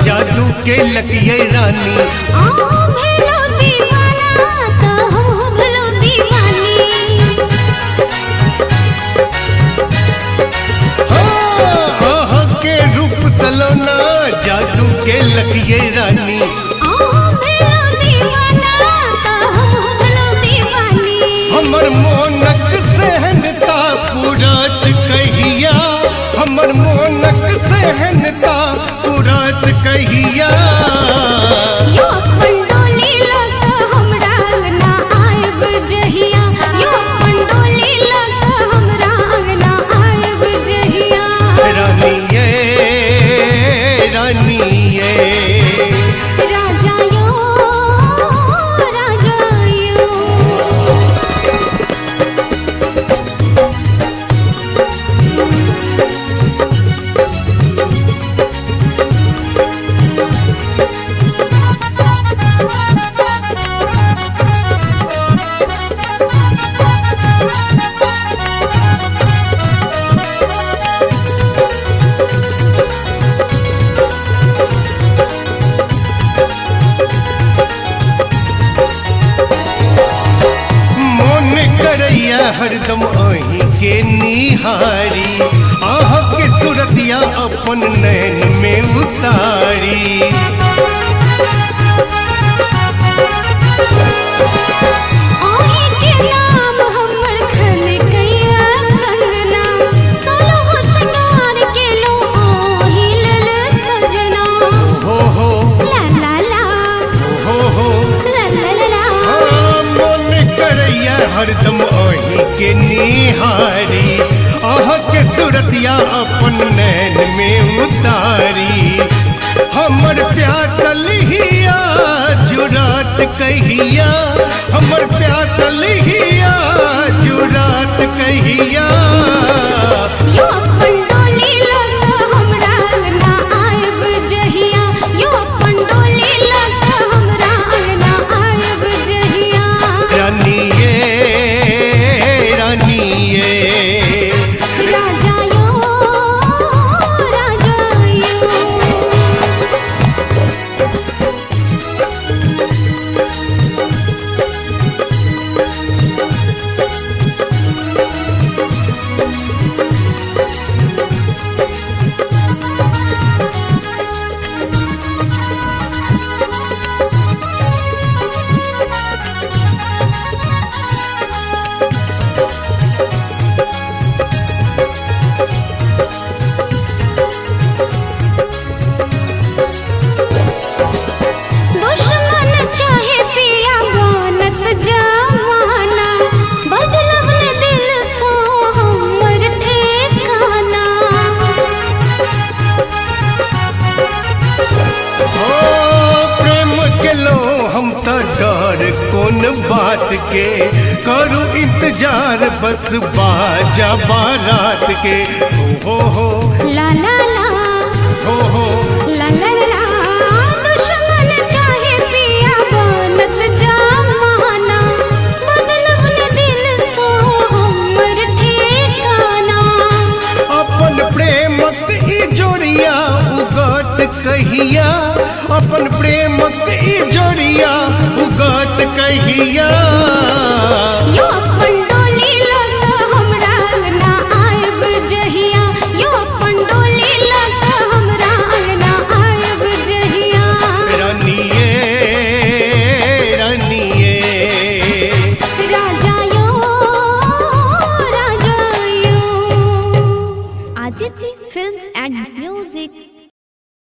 जादू के लकिये रानी भेलो दीवाना तो हम भेलो दीवानी। के रूप सलोना जादू के लकिये रानी भेलो दीवाना तो हम भेलो दीवानी। हमर मोनक सहनता पुरात कहिया हमर मोनक सहनता पुरात कहिया यो पंडोली लगा हमरा अंगना आयब जहिया यो पंडोली लगा हमरा अंगना आयब जहिया। रानी ये राजा यो राजा यो। करैया हरदम अही के निहारी आह के सूरतिया अपन नैन में उतारी। ओही के नाम हमर खन गया कंगना सोलो श्रृंगार के लो ओही लल सजना। हो ला ला ला हो ला ला ला ला। मन करैया हरदम अही के निहारी आह के सूरतिया अपन नैन में उतारी। हमर प्यासल हिया जुरात कहिया हमर प्यासल हिया जुरात कहिया। यो पंडोली लगा हमरा अंगना आयब जहिया यो पंडोली लगा हमरा अंगना आयब जहिया। रानी ये राजा यो राजा यो। दुश्मन चाहे पिया बनत जमाना बदलब न दिल सो हमर ठेकाना। प्रेम के लो हम तो डर कौन बात के करूं इंतजार बस बाजा बारात के। हो ला ला ला हो ला ला ला। दुश्मन चाहे पिया बनत जमाना बदलब न दिल सो हमर ठेकाना। अपन प्रेमक ई जोड़िया उगत कहिया अपन प्रेमक ई जोड़िया उगत कहिया।